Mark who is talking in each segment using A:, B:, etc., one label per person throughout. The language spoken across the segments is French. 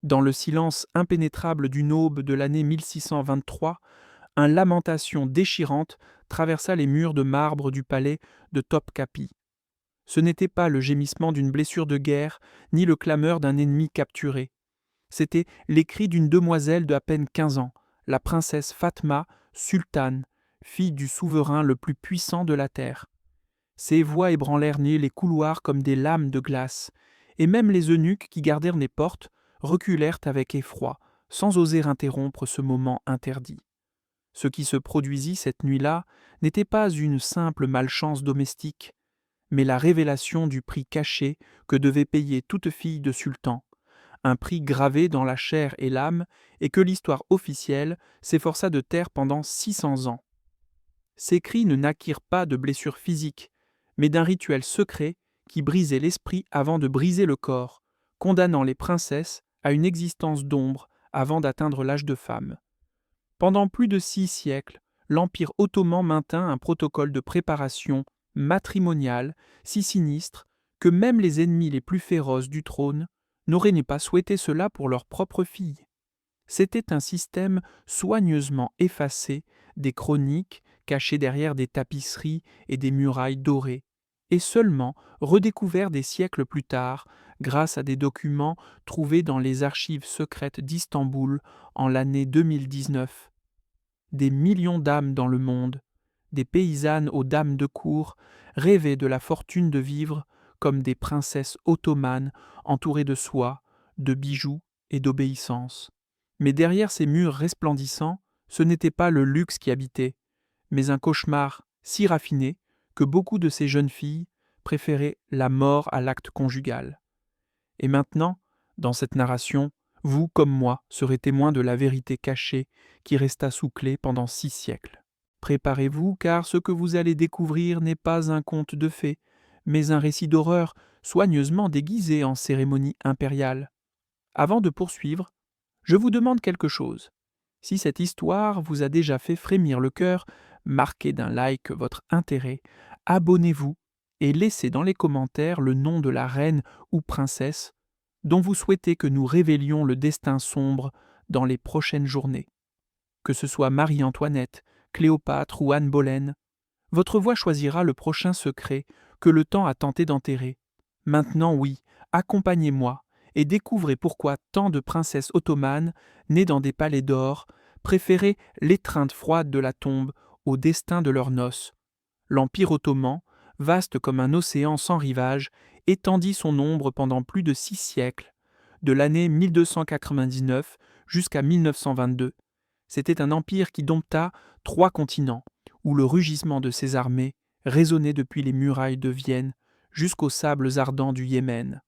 A: Dans le silence impénétrable d'une aube de l'année 1623, un lamentation déchirante traversa les murs de marbre du palais de Topkapi. Ce n'était pas le gémissement d'une blessure de guerre, ni le clameur d'un ennemi capturé. C'était les cris d'une demoiselle d'à peine 15 ans, la princesse Fatma, sultane, fille du souverain le plus puissant de la terre. Ses voix ébranlèrent les couloirs comme des lames de glace, et même les eunuques qui gardèrent les portes reculèrent avec effroi, sans oser interrompre ce moment interdit. Ce qui se produisit cette nuit-là n'était pas une simple malchance domestique, mais la révélation du prix caché que devait payer toute fille de sultan, un prix gravé dans la chair et l'âme et que l'histoire officielle s'efforça de taire pendant 600 ans. Ces cris ne naquirent pas de blessures physiques, mais d'un rituel secret qui brisait l'esprit avant de briser le corps, condamnant les princesses à une existence d'ombre avant d'atteindre l'âge de femme. Pendant plus de 6 siècles, l'Empire ottoman maintint un protocole de préparation matrimoniale si sinistre que même les ennemis les plus féroces du trône n'auraient pas souhaité cela pour leur propre fille. C'était un système soigneusement effacé des chroniques cachées derrière des tapisseries et des murailles dorées, et seulement redécouvert des siècles plus tard grâce à des documents trouvés dans les archives secrètes d'Istanbul en l'année 2019. Des millions d'âmes dans le monde, des paysannes aux dames de cour, rêvaient de la fortune de vivre comme des princesses ottomanes entourées de soie, de bijoux et d'obéissance. Mais derrière ces murs resplendissants, ce n'était pas le luxe qui habitait, mais un cauchemar si raffiné que beaucoup de ces jeunes filles préféraient la mort à l'acte conjugal. Et maintenant, dans cette narration, vous comme moi serez témoins de la vérité cachée qui resta sous clé pendant 6 siècles. Préparez-vous, car ce que vous allez découvrir n'est pas un conte de fées, mais un récit d'horreur soigneusement déguisé en cérémonie impériale. Avant de poursuivre, je vous demande quelque chose. Si cette histoire vous a déjà fait frémir le cœur, marquez d'un like votre intérêt, abonnez-vous et laissez dans les commentaires le nom de la reine ou princesse dont vous souhaitez que nous révélions le destin sombre dans les prochaines journées. Que ce soit Marie-Antoinette, Cléopâtre ou Anne Boleyn, votre voix choisira le prochain secret que le temps a tenté d'enterrer. Maintenant, oui, accompagnez-moi et découvrez pourquoi tant de princesses ottomanes, nées dans des palais d'or, préféraient l'étreinte froide de la tombe au destin de leurs noces. L'Empire ottoman, vaste comme un océan sans rivage, étendit son ombre pendant plus de 6 siècles, de l'année 1299 jusqu'à 1922. C'était un empire qui dompta 3 continents, où le rugissement de ses armées résonnait depuis les murailles de Vienne jusqu'aux sables ardents du Yémen.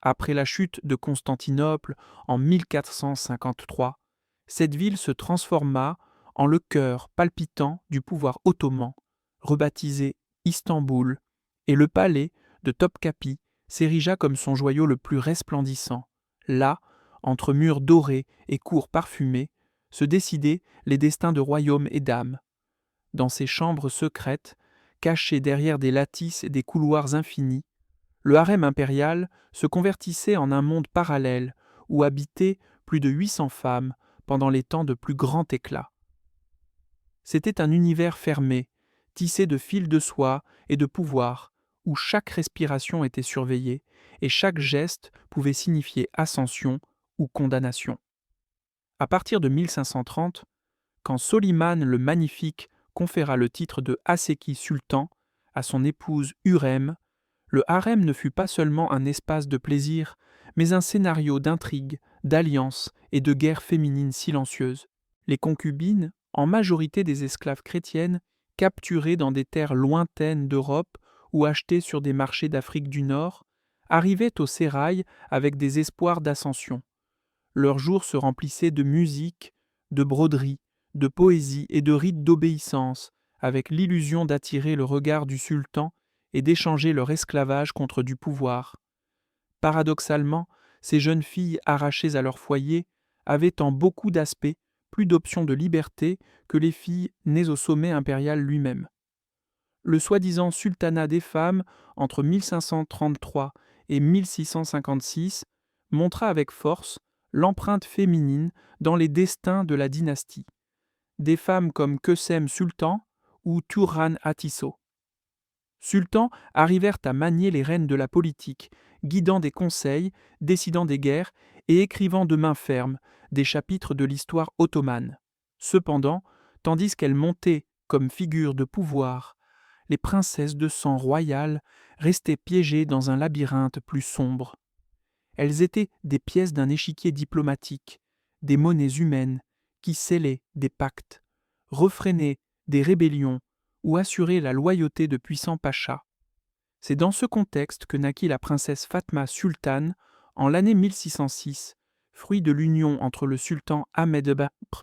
A: Après la chute de Constantinople en 1453, cette ville se transforma en le cœur palpitant du pouvoir ottoman, rebaptisé Istanbul, et le palais de Topkapi s'érigea comme son joyau le plus resplendissant. Là, entre murs dorés et cours parfumées, se décidaient les destins de royaumes et d'âmes. Dans ces chambres secrètes, cachées derrière des lattices et des couloirs infinis, le harem impérial se convertissait en un monde parallèle où habitaient plus de 800 femmes pendant les temps de plus grand éclat. C'était un univers fermé, tissé de fils de soie et de pouvoir, où chaque respiration était surveillée et chaque geste pouvait signifier ascension ou condamnation. À partir de 1530, quand Soliman le Magnifique conféra le titre de Haseki sultan à son épouse Hurrem, le harem ne fut pas seulement un espace de plaisir, mais un scénario d'intrigue, d'alliance et de guerre féminine silencieuse. Les concubines, en majorité des esclaves chrétiennes, capturées dans des terres lointaines d'Europe ou achetées sur des marchés d'Afrique du Nord, arrivaient au sérail avec des espoirs d'ascension. Leurs jours se remplissaient de musique, de broderie, de poésie et de rites d'obéissance, avec l'illusion d'attirer le regard du sultan et d'échanger leur esclavage contre du pouvoir. Paradoxalement, ces jeunes filles arrachées à leur foyer avaient en beaucoup d'aspects plus d'options de liberté que les filles nées au sommet impérial lui-même. Le soi-disant sultanat des femmes entre 1533 et 1656 montra avec force l'empreinte féminine dans les destins de la dynastie. Des femmes comme Kösem Sultan ou Turhan Atisso. Sultans arrivèrent à manier les rênes de la politique, guidant des conseils, décidant des guerres et écrivant de main ferme des chapitres de l'histoire ottomane. Cependant, tandis qu'elles montaient comme figures de pouvoir, les princesses de sang royal restaient piégées dans un labyrinthe plus sombre. Elles étaient des pièces d'un échiquier diplomatique, des monnaies humaines qui scellaient des pactes, refrénaient des rébellions ou assuraient la loyauté de puissants pachas. C'est dans ce contexte que naquit la princesse Fatma Sultane en l'année 1606, fruit de l'union entre le sultan Ahmed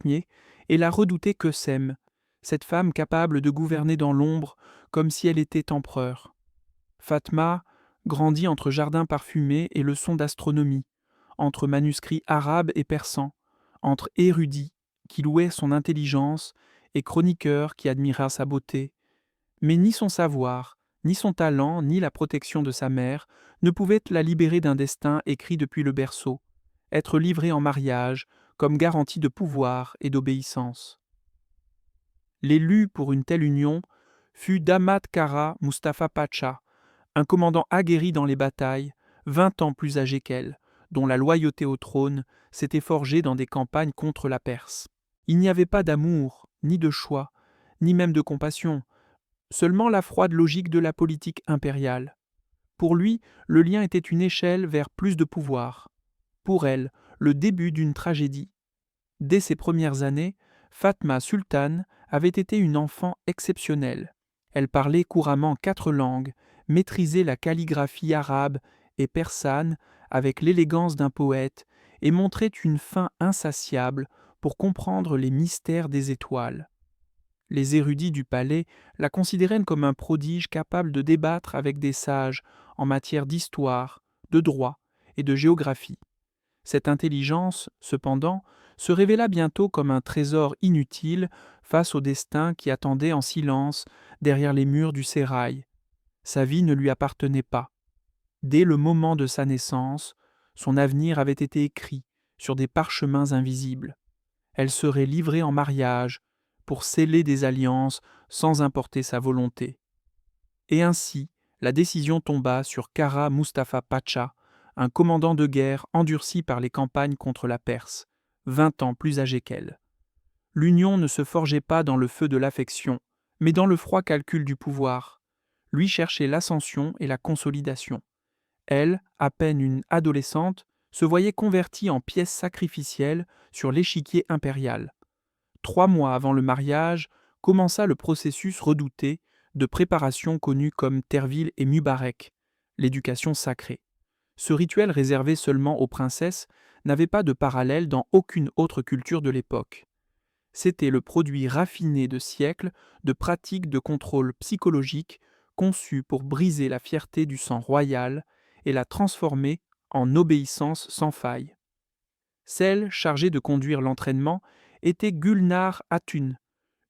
A: Ier et la redoutée Kösem, cette femme capable de gouverner dans l'ombre comme si elle était empereur. Fatma grandit entre jardins parfumés et leçons d'astronomie, entre manuscrits arabes et persans, entre érudits qui louaient son intelligence et chroniqueurs qui admiraient sa beauté. Mais ni son savoir, ni son talent, ni la protection de sa mère ne pouvaient la libérer d'un destin écrit depuis le berceau, être livrée en mariage comme garantie de pouvoir et d'obéissance. L'élu pour une telle union fut Damat Kara Mustafa Pacha, un commandant aguerri dans les batailles, 20 ans plus âgé qu'elle, dont la loyauté au trône s'était forgée dans des campagnes contre la Perse. Il n'y avait pas d'amour, ni de choix, ni même de compassion, seulement la froide logique de la politique impériale. Pour lui, le lien était une échelle vers plus de pouvoir. Pour elle, le début d'une tragédie. Dès ses premières années, Fatma Sultane avait été une enfant exceptionnelle. Elle parlait couramment 4 langues, maîtrisait la calligraphie arabe et persane avec l'élégance d'un poète et montrait une faim insatiable pour comprendre les mystères des étoiles. Les érudits du palais la considéraient comme un prodige capable de débattre avec des sages en matière d'histoire, de droit et de géographie. Cette intelligence, cependant, se révéla bientôt comme un trésor inutile face au destin qui attendait en silence derrière les murs du sérail. Sa vie ne lui appartenait pas. Dès le moment de sa naissance, son avenir avait été écrit sur des parchemins invisibles. Elle serait livrée en mariage pour sceller des alliances sans importer sa volonté. Et ainsi, la décision tomba sur Kara Mustafa Pacha, un commandant de guerre endurci par les campagnes contre la Perse, 20 ans plus âgé qu'elle. L'union ne se forgeait pas dans le feu de l'affection, mais dans le froid calcul du pouvoir. Lui cherchait l'ascension et la consolidation. Elle, à peine une adolescente, se voyait convertie en pièce sacrificielle sur l'échiquier impérial. 3 mois avant le mariage, commença le processus redouté de préparation connu comme Tervil et Mubarek, l'éducation sacrée. Ce rituel réservé seulement aux princesses n'avait pas de parallèle dans aucune autre culture de l'époque. C'était le produit raffiné de siècles de pratiques de contrôle psychologique conçues pour briser la fierté du sang royal et la transformer en obéissance sans faille. Celle chargée de conduire l'entraînement était Gulnar Hatun,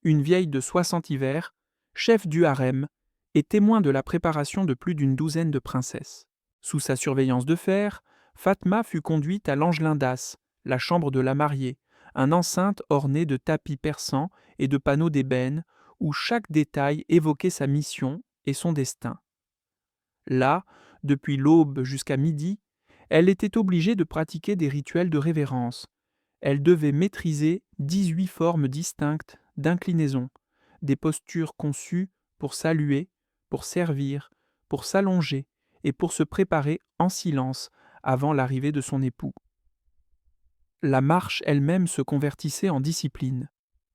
A: une vieille de 60 hivers, chef du harem et témoin de la préparation de plus d'une douzaine de princesses. Sous sa surveillance de fer, Fatma fut conduite à l'Angelin d'As, la chambre de la mariée, un enceinte orné de tapis persans et de panneaux d'ébène, où chaque détail évoquait sa mission et son destin. Là, depuis l'aube jusqu'à midi, elle était obligée de pratiquer des rituels de révérence. Elle devait maîtriser 18 formes distinctes d'inclinaison, des postures conçues pour saluer, pour servir, pour s'allonger et pour se préparer en silence avant l'arrivée de son époux. La marche elle-même se convertissait en discipline.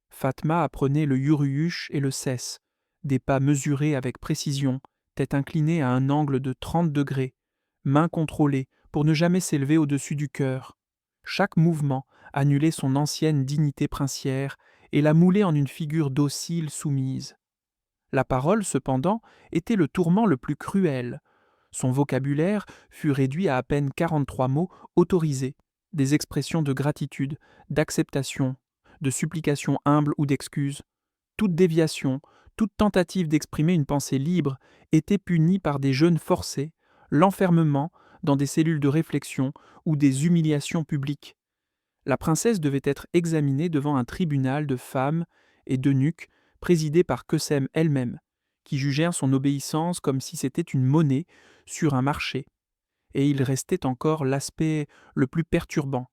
A: Fatma apprenait le yuruyush et le cesse, des pas mesurés avec précision, tête inclinée à un angle de 30 degrés, mains contrôlées pour ne jamais s'élever au-dessus du cœur. Chaque mouvement annulait son ancienne dignité princière et la moulait en une figure docile soumise. La parole, cependant, était le tourment le plus cruel. Son vocabulaire fut réduit à peine 43 mots autorisés, des expressions de gratitude, d'acceptation, de supplication humble ou d'excuse. Toute déviation, toute tentative d'exprimer une pensée libre était punie par des jeûnes forcés, l'enfermement dans des cellules de réflexion ou des humiliations publiques. La princesse devait être examinée devant un tribunal de femmes et d'eunuques présidé par Kösem elle-même, qui jugèrent son obéissance comme si c'était une monnaie sur un marché. Et il restait encore l'aspect le plus perturbant,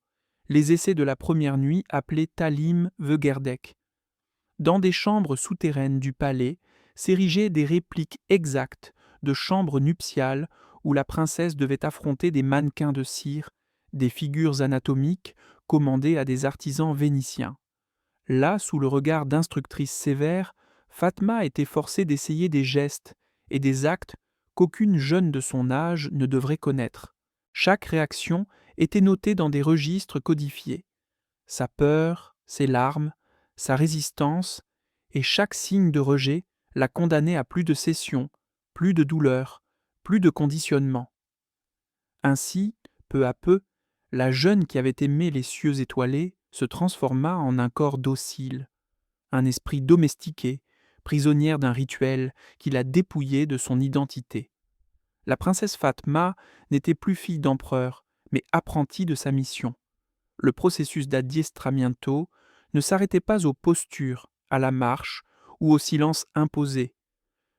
A: les essais de la première nuit appelés Talim Vegerdek. Dans des chambres souterraines du palais s'érigeaient des répliques exactes de chambres nuptiales où la princesse devait affronter des mannequins de cire, des figures anatomiques commandées à des artisans vénitiens. Là, sous le regard d'instructrices sévères, Fatma était forcée d'essayer des gestes et des actes qu'aucune jeune de son âge ne devrait connaître. Chaque réaction était notée dans des registres codifiés. Sa peur, ses larmes, sa résistance, et chaque signe de rejet la condamnait à plus de cession, plus de douleur, plus de conditionnement. Ainsi, peu à peu, la jeune qui avait aimé les cieux étoilés se transforma en un corps docile, un esprit domestiqué, prisonnière d'un rituel qui la dépouillait de son identité. La princesse Fatma n'était plus fille d'empereur, mais apprentie de sa mission. Le processus d'adiestramiento ne s'arrêtait pas aux postures, à la marche ou au silence imposé.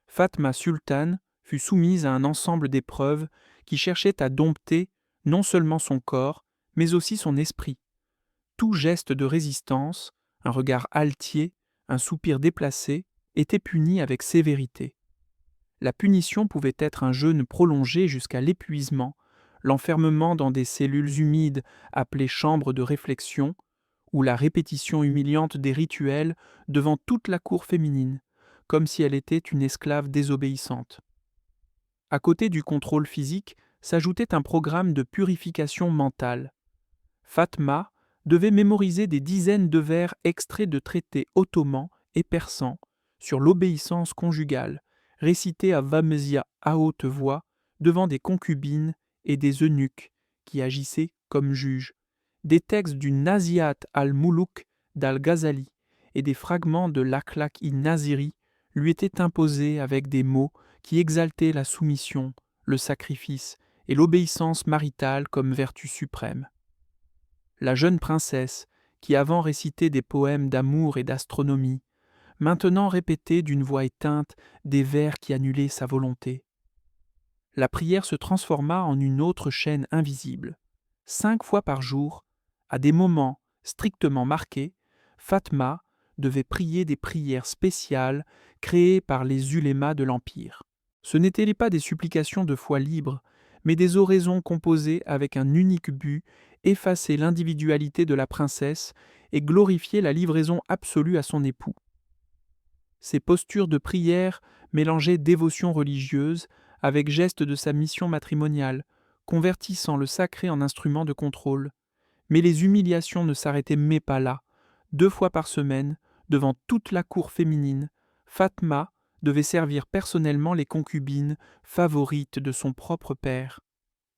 A: Fatma Sultan fut soumise à un ensemble d'épreuves qui cherchaient à dompter non seulement son corps, mais aussi son esprit. Tout geste de résistance, un regard altier, un soupir déplacé, était puni avec sévérité. La punition pouvait être un jeûne prolongé jusqu'à l'épuisement, l'enfermement dans des cellules humides appelées chambres de réflexion, ou la répétition humiliante des rituels devant toute la cour féminine, comme si elle était une esclave désobéissante. À côté du contrôle physique s'ajoutait un programme de purification mentale. Fatma devait mémoriser des dizaines de vers extraits de traités ottomans et persans sur l'obéissance conjugale, récités à Vamezia à haute voix devant des concubines et des eunuques qui agissaient comme juges, des textes du Nazihat al-Muluk d'Al-Ghazali et des fragments de l'Akhlaq-i-Naziri lui étaient imposés avec des mots qui exaltaient la soumission, le sacrifice et l'obéissance maritale comme vertu suprême. La jeune princesse, qui avant récitait des poèmes d'amour et d'astronomie, maintenant répétait d'une voix éteinte des vers qui annulaient sa volonté. La prière se transforma en une autre chaîne invisible. 5 fois par jour, à des moments strictement marqués, Fatma devait prier des prières spéciales créées par les ulémas de l'Empire. Ce n'étaient pas des supplications de foi libre, mais des oraisons composées avec un unique but, effacer l'individualité de la princesse et glorifier la livraison absolue à son époux. Ces postures de prière mélangeaient dévotion religieuse avec gestes de sa mission matrimoniale, convertissant le sacré en instrument de contrôle. Mais les humiliations ne s'arrêtaient pas là. 2 fois par semaine, devant toute la cour féminine, Fatma devait servir personnellement les concubines favorites de son propre père.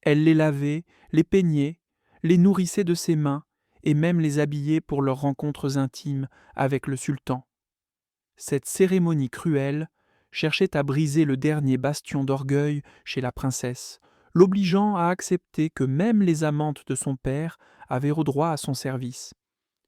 A: Elle les lavait, les peignait, les nourrissait de ses mains et même les habillait pour leurs rencontres intimes avec le sultan. Cette cérémonie cruelle cherchait à briser le dernier bastion d'orgueil chez la princesse, l'obligeant à accepter que même les amantes de son père avaient droit à son service.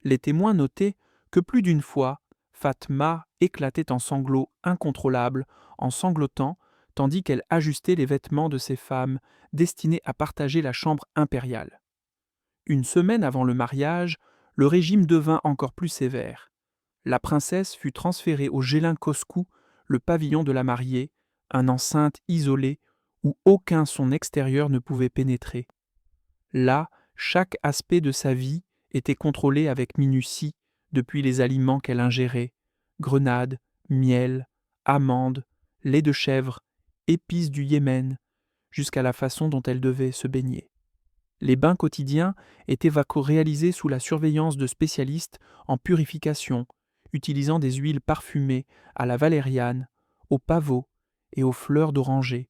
A: Les témoins notaient que plus d'une fois, Fatma éclatait en sanglots incontrôlables, en sanglotant, tandis qu'elle ajustait les vêtements de ses femmes destinées à partager la chambre impériale. Une semaine avant le mariage, le régime devint encore plus sévère. La princesse fut transférée au Gélin Coscou, le pavillon de la mariée, un enceinte isolé où aucun son extérieur ne pouvait pénétrer. Là, chaque aspect de sa vie était contrôlé avec minutie, depuis les aliments qu'elle ingérait, grenades, miel, amandes, lait de chèvre, épices du Yémen, jusqu'à la façon dont elle devait se baigner. Les bains quotidiens étaient réalisés sous la surveillance de spécialistes en purification, utilisant des huiles parfumées à la valériane, au pavot et aux fleurs d'oranger.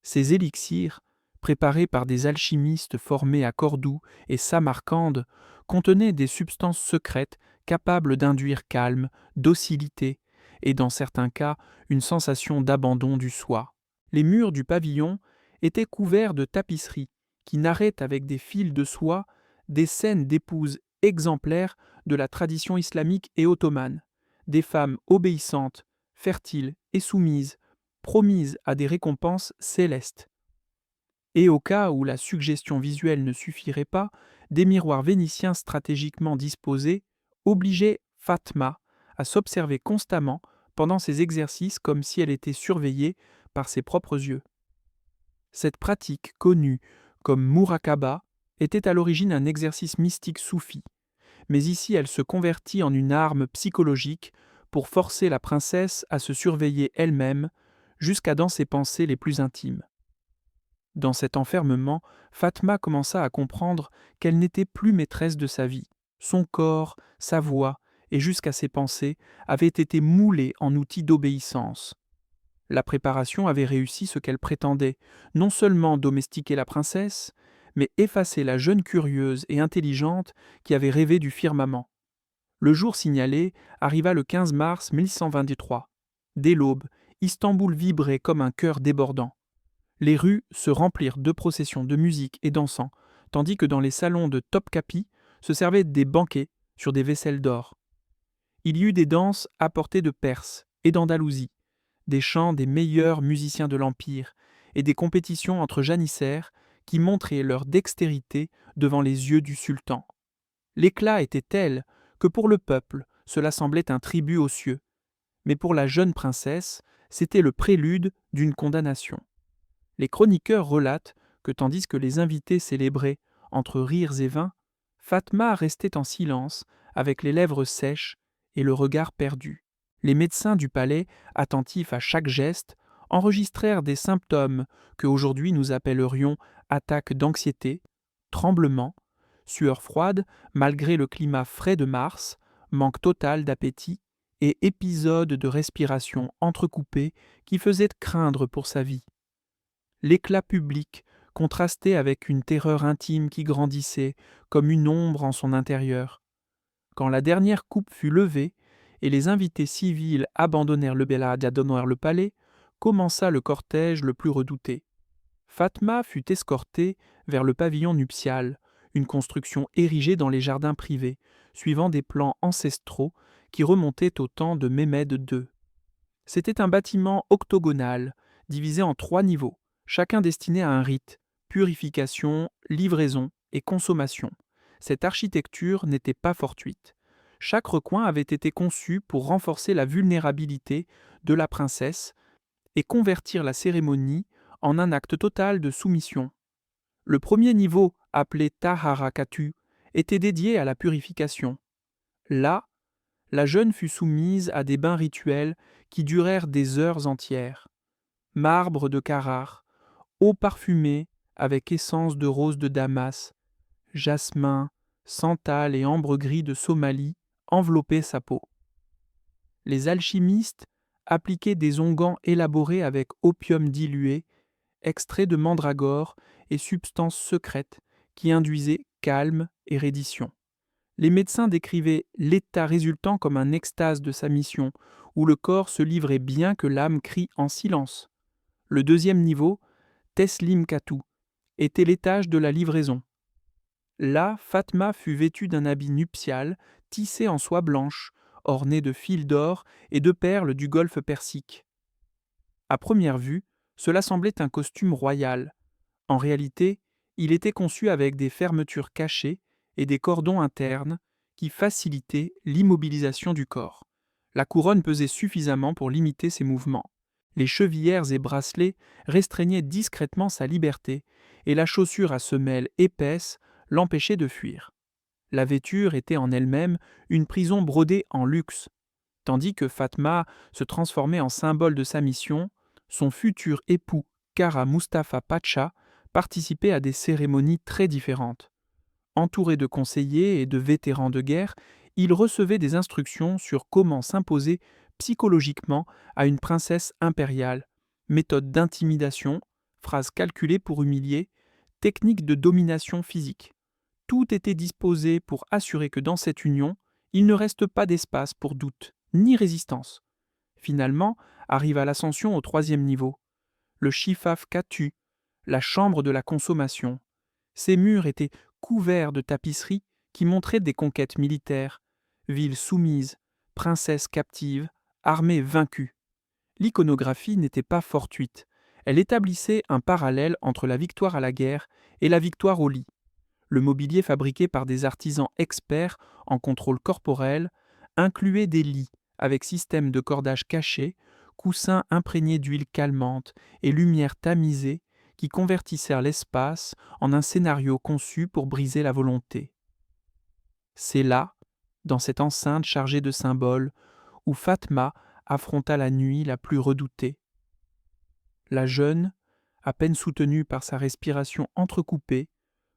A: Ces élixirs, préparés par des alchimistes formés à Cordoue et Samarcande, contenaient des substances secrètes capables d'induire calme, docilité et, dans certains cas, une sensation d'abandon du soi. Les murs du pavillon étaient couverts de tapisseries qui narrait avec des fils de soie des scènes d'épouses exemplaires de la tradition islamique et ottomane, des femmes obéissantes, fertiles et soumises, promises à des récompenses célestes. Et au cas où la suggestion visuelle ne suffirait pas, des miroirs vénitiens stratégiquement disposés obligeaient Fatma à s'observer constamment pendant ses exercices comme si elle était surveillée par ses propres yeux. Cette pratique, connue comme muraqaba, était à l'origine un exercice mystique soufi, mais ici elle se convertit en une arme psychologique pour forcer la princesse à se surveiller elle-même jusqu'à dans ses pensées les plus intimes. Dans cet enfermement, Fatma commença à comprendre qu'elle n'était plus maîtresse de sa vie. Son corps, sa voix et jusqu'à ses pensées avaient été moulés en outils d'obéissance. La préparation avait réussi ce qu'elle prétendait, non seulement domestiquer la princesse, mais effacer la jeune curieuse et intelligente qui avait rêvé du firmament. Le jour signalé arriva le 15 mars 1123. Dès l'aube, Istanbul vibrait comme un cœur débordant. Les rues se remplirent de processions de musique et d'encens, tandis que dans les salons de Topkapi se servaient des banquets sur des vaisselles d'or. Il y eut des danses apportées de Perse et d'Andalousie, des chants des meilleurs musiciens de l'Empire et des compétitions entre janissaires qui montraient leur dextérité devant les yeux du sultan. L'éclat était tel que pour le peuple cela semblait un tribut aux cieux, mais pour la jeune princesse c'était le prélude d'une condamnation. Les chroniqueurs relatent que tandis que les invités célébraient, entre rires et vins, Fatma restait en silence, avec les lèvres sèches et le regard perdu. Les médecins du palais, attentifs à chaque geste, enregistrèrent des symptômes que aujourd'hui nous appellerions attaques d'anxiété, tremblements, sueur froide malgré le climat frais de mars, manque total d'appétit et épisodes de respiration entrecoupés qui faisaient craindre pour sa vie. L'éclat public contrastait avec une terreur intime qui grandissait comme une ombre en son intérieur. Quand la dernière coupe fut levée et les invités civils abandonnèrent le le palais, commença le cortège le plus redouté. Fatma fut escortée vers le pavillon nuptial, une construction érigée dans les jardins privés, suivant des plans ancestraux qui remontaient au temps de Mehmed II. C'était un bâtiment octogonal, divisé en 3 niveaux, chacun destiné à un rite: purification, livraison et consommation. Cette architecture n'était pas fortuite. Chaque recoin avait été conçu pour renforcer la vulnérabilité de la princesse et convertir la cérémonie en un acte total de soumission. Le premier niveau, appelé Tahara Katu, était dédié à la purification. Là, la jeune fut soumise à des bains rituels qui durèrent des heures entières. Marbre de Carrare, eau parfumée avec essence de rose de Damas, jasmin, santal et ambre gris de Somalie enveloppaient sa peau. Les alchimistes appliquaient des onguents élaborés avec opium dilué, extrait de mandragore et substances secrètes qui induisaient calme et reddition. Les médecins décrivaient l'état résultant comme un extase de sa mission, où le corps se livrait bien que l'âme crie en silence. Le deuxième niveau, Teslim Katu, était l'étage de la livraison. Là, Fatma fut vêtue d'un habit nuptial, tissé en soie blanche, orné de fils d'or et de perles du golfe Persique. À première vue, cela semblait un costume royal. En réalité, il était conçu avec des fermetures cachées et des cordons internes qui facilitaient l'immobilisation du corps. La couronne pesait suffisamment pour limiter ses mouvements. Les chevillères et bracelets restreignaient discrètement sa liberté, et la chaussure à semelles épaisses l'empêchait de fuir. La vêture était en elle-même une prison brodée en luxe. Tandis que Fatma se transformait en symbole de sa mission, son futur époux Kara Mustafa Pacha participait à des cérémonies très différentes. Entouré de conseillers et de vétérans de guerre, il recevait des instructions sur comment s'imposer psychologiquement à une princesse impériale, méthode d'intimidation, phrases calculées pour humilier, technique de domination physique. Tout était disposé pour assurer que dans cette union, il ne reste pas d'espace pour doute ni résistance. Finalement, arriva l'ascension au 3e niveau, le Shifaf Katu, la chambre de la consommation. Ces murs étaient couverts de tapisseries qui montraient des conquêtes militaires, villes soumises, princesses captives, armées vaincues. L'iconographie n'était pas fortuite. Elle établissait un parallèle entre la victoire à la guerre et la victoire au lit. Le mobilier fabriqué par des artisans experts en contrôle corporel incluait des lits avec système de cordage caché, coussins imprégnés d'huile calmante et lumière tamisée qui convertissèrent l'espace en un scénario conçu pour briser la volonté. C'est là, dans cette enceinte chargée de symboles, où Fatma affronta la nuit la plus redoutée. La jeune, à peine soutenue par sa respiration entrecoupée,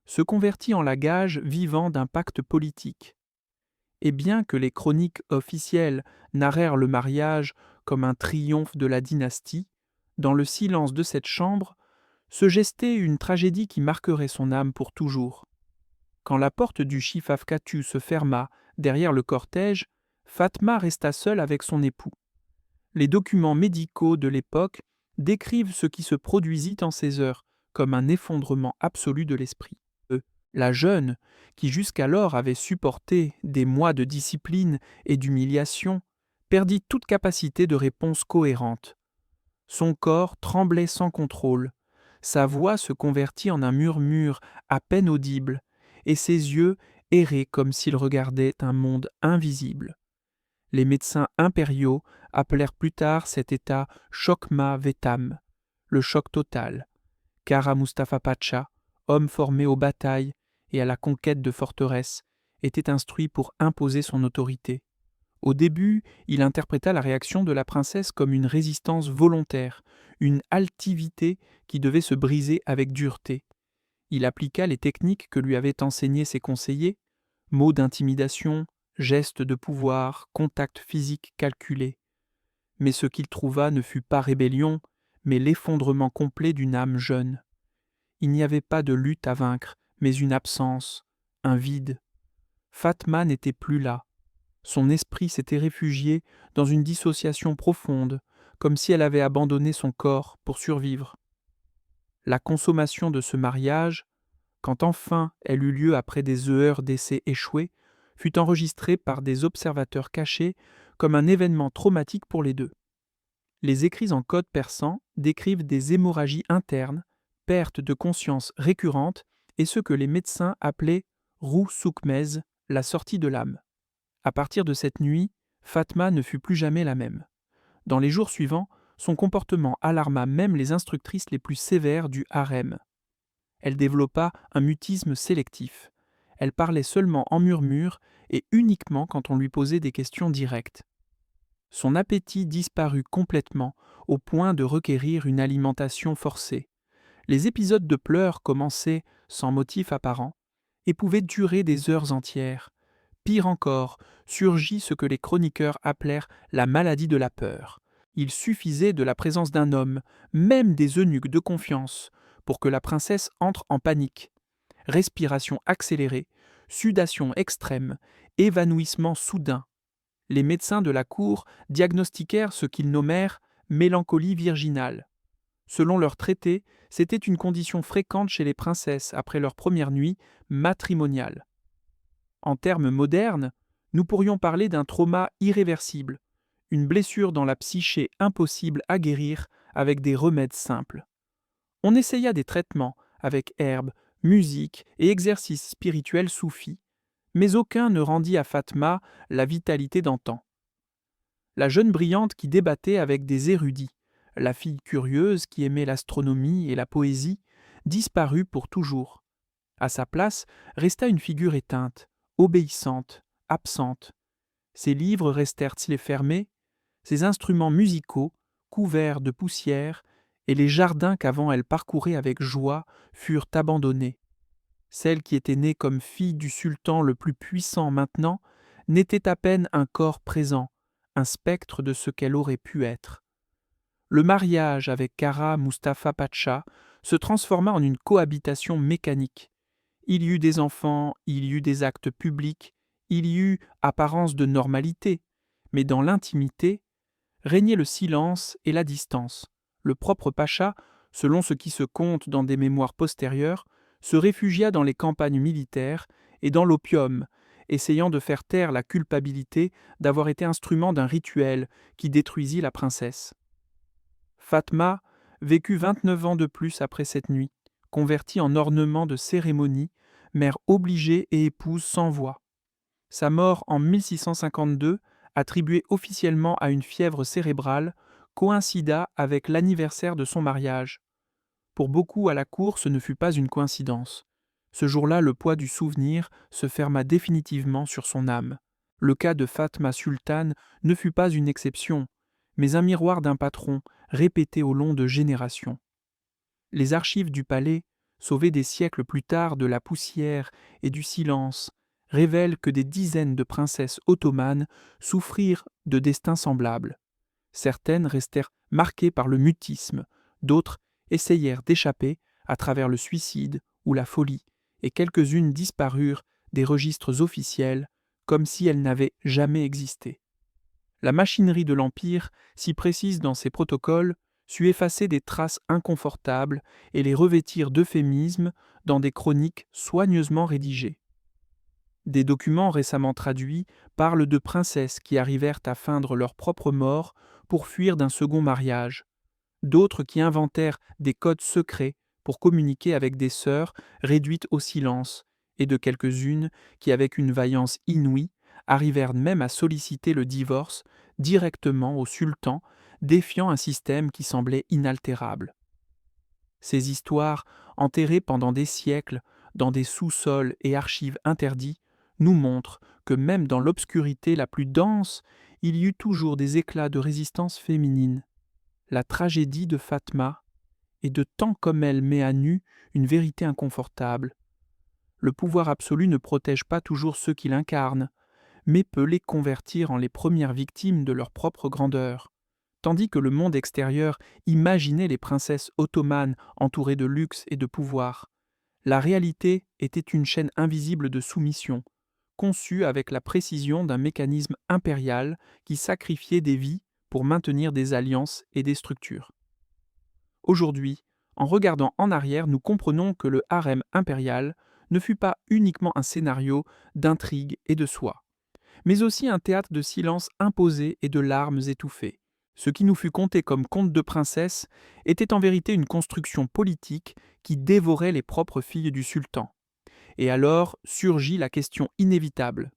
A: se convertit en la gage vivant d'un pacte politique. Et bien que les chroniques officielles narrèrent le mariage comme un triomphe de la dynastie, dans le silence de cette chambre se gestait une tragédie qui marquerait son âme pour toujours. Quand la porte du Chifafkatu se ferma derrière le cortège, Fatma resta seule avec son époux. Les documents médicaux de l'époque décrivent ce qui se produisit en ces heures comme un effondrement absolu de l'esprit. La jeune, qui jusqu'alors avait supporté des mois de discipline et d'humiliation, perdit toute capacité de réponse cohérente. Son corps tremblait sans contrôle, sa voix se convertit en un murmure à peine audible, et ses yeux erraient comme s'ils regardaient un monde invisible. Les médecins impériaux appelèrent plus tard cet état Chokma Vetam, le choc total. Kara Mustafa Pacha, homme formé aux batailles et à la conquête de forteresses, était instruit pour imposer son autorité. Au début, il interpréta la réaction de la princesse comme une résistance volontaire, une altivité qui devait se briser avec dureté. Il appliqua les techniques que lui avaient enseignées ses conseillers, mots d'intimidation, gestes de pouvoir, contacts physiques calculés. Mais ce qu'il trouva ne fut pas rébellion, mais l'effondrement complet d'une âme jeune. Il n'y avait pas de lutte à vaincre, mais une absence, un vide. Fatma n'était plus là. Son esprit s'était réfugié dans une dissociation profonde, comme si elle avait abandonné son corps pour survivre. La consommation de ce mariage, quand enfin elle eut lieu après des heures d'essais échoués, fut enregistrée par des observateurs cachés comme un événement traumatique pour les deux. Les écrits en code persan décrivent des hémorragies internes, pertes de conscience récurrentes et ce que les médecins appelaient roue soukmez, la sortie de l'âme. À partir de cette nuit, Fatma ne fut plus jamais la même. Dans les jours suivants, son comportement alarma même les instructrices les plus sévères du harem. Elle développa un mutisme sélectif. Elle parlait seulement en murmures et uniquement quand on lui posait des questions directes. Son appétit disparut complètement au point de requérir une alimentation forcée. Les épisodes de pleurs commençaient sans motif apparent et pouvaient durer des heures entières. Pire encore, surgit ce que les chroniqueurs appelèrent la maladie de la peur. Il suffisait de la présence d'un homme, même des eunuques de confiance, pour que la princesse entre en panique. Respiration accélérée, sudation extrême, évanouissement soudain. Les médecins de la cour diagnostiquèrent ce qu'ils nommèrent mélancolie virginale. Selon leurs traités, c'était une condition fréquente chez les princesses après leur première nuit matrimoniale. En termes modernes, nous pourrions parler d'un trauma irréversible, une blessure dans la psyché impossible à guérir avec des remèdes simples. On essaya des traitements avec herbes, musique et exercices spirituels soufis, mais aucun ne rendit à Fatma la vitalité d'antan. La jeune brillante qui débattait avec des érudits, la fille curieuse qui aimait l'astronomie et la poésie, disparut pour toujours. À sa place resta une figure éteinte, obéissante, absente. Ses livres restèrent-ils fermés, ses instruments musicaux, couverts de poussière, et les jardins qu'avant elle parcourait avec joie furent abandonnés. Celle qui était née comme fille du sultan le plus puissant maintenant n'était à peine un corps présent, un spectre de ce qu'elle aurait pu être. Le mariage avec Kara Mustafa Pacha se transforma en une cohabitation mécanique. Il y eut des enfants, il y eut des actes publics, il y eut apparence de normalité, mais dans l'intimité, régnait le silence et la distance. Le propre Pacha, selon ce qui se conte dans des mémoires postérieures, se réfugia dans les campagnes militaires et dans l'opium, essayant de faire taire la culpabilité d'avoir été instrument d'un rituel qui détruisit la princesse. Fatma vécut 29 ans de plus après cette nuit, convertie en ornement de cérémonie, mère obligée et épouse sans voix. Sa mort en 1652, attribuée officiellement à une fièvre cérébrale, coïncida avec l'anniversaire de son mariage. Pour beaucoup à la cour, ce ne fut pas une coïncidence. Ce jour-là, le poids du souvenir se ferma définitivement sur son âme. Le cas de Fatma Sultane ne fut pas une exception, mais un miroir d'un patron répété au long de générations. Les archives du palais, sauvées des siècles plus tard de la poussière et du silence, révèlent que des dizaines de princesses ottomanes souffrirent de destins semblables. Certaines restèrent marquées par le mutisme, d'autres essayèrent d'échapper à travers le suicide ou la folie, et quelques-unes disparurent des registres officiels comme si elles n'avaient jamais existé. La machinerie de l'Empire, si précise dans ses protocoles, sut effacer des traces inconfortables et les revêtir d'euphémismes dans des chroniques soigneusement rédigées. Des documents récemment traduits parlent de princesses qui arrivèrent à feindre leur propre mort pour fuir d'un second mariage, d'autres qui inventèrent des codes secrets pour communiquer avec des sœurs réduites au silence, et de quelques-unes qui, avec une vaillance inouïe, arrivèrent même à solliciter le divorce directement au sultan, défiant un système qui semblait inaltérable. Ces histoires, enterrées pendant des siècles dans des sous-sols et archives interdits, nous montrent que même dans l'obscurité la plus dense, il y eut toujours des éclats de résistance féminine. La tragédie de Fatma est de tant comme elle met à nu une vérité inconfortable. Le pouvoir absolu ne protège pas toujours ceux qui l'incarnent, mais peut les convertir en les premières victimes de leur propre grandeur. Tandis que le monde extérieur imaginait les princesses ottomanes entourées de luxe et de pouvoir, la réalité était une chaîne invisible de soumission, conçue avec la précision d'un mécanisme impérial qui sacrifiait des vies pour maintenir des alliances et des structures. Aujourd'hui, en regardant en arrière, nous comprenons que le harem impérial ne fut pas uniquement un scénario d'intrigue et de soie, mais aussi un théâtre de silence imposé et de larmes étouffées. Ce qui nous fut conté comme conte de princesse était en vérité une construction politique qui dévorait les propres filles du sultan. Et alors surgit la question inévitable.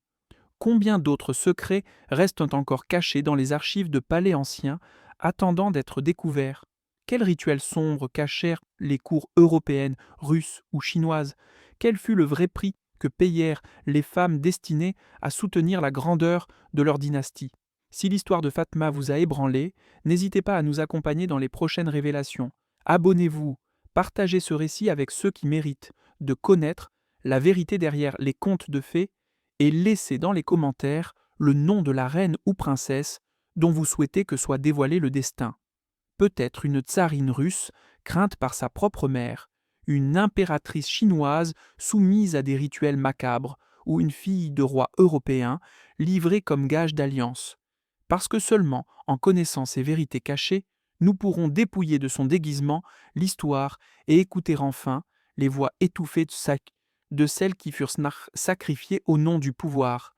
A: Combien d'autres secrets restent encore cachés dans les archives de palais anciens, attendant d'être découverts? Quels rituels sombres cachèrent les cours européennes, russes ou chinoises? Quel fut le vrai prix que payèrent les femmes destinées à soutenir la grandeur de leur dynastie? Si l'histoire de Fatma vous a ébranlé, n'hésitez pas à nous accompagner dans les prochaines révélations. Abonnez-vous, partagez ce récit avec ceux qui méritent de connaître la vérité derrière les contes de fées et laissez dans les commentaires le nom de la reine ou princesse dont vous souhaitez que soit dévoilé le destin. Peut-être une tsarine russe crainte par sa propre mère, une impératrice chinoise soumise à des rituels macabres, ou une fille de roi européen livrée comme gage d'alliance. Parce que seulement en connaissant ces vérités cachées, nous pourrons dépouiller de son déguisement l'histoire et écouter enfin les voix étouffées de celles qui furent sacrifiées au nom du pouvoir.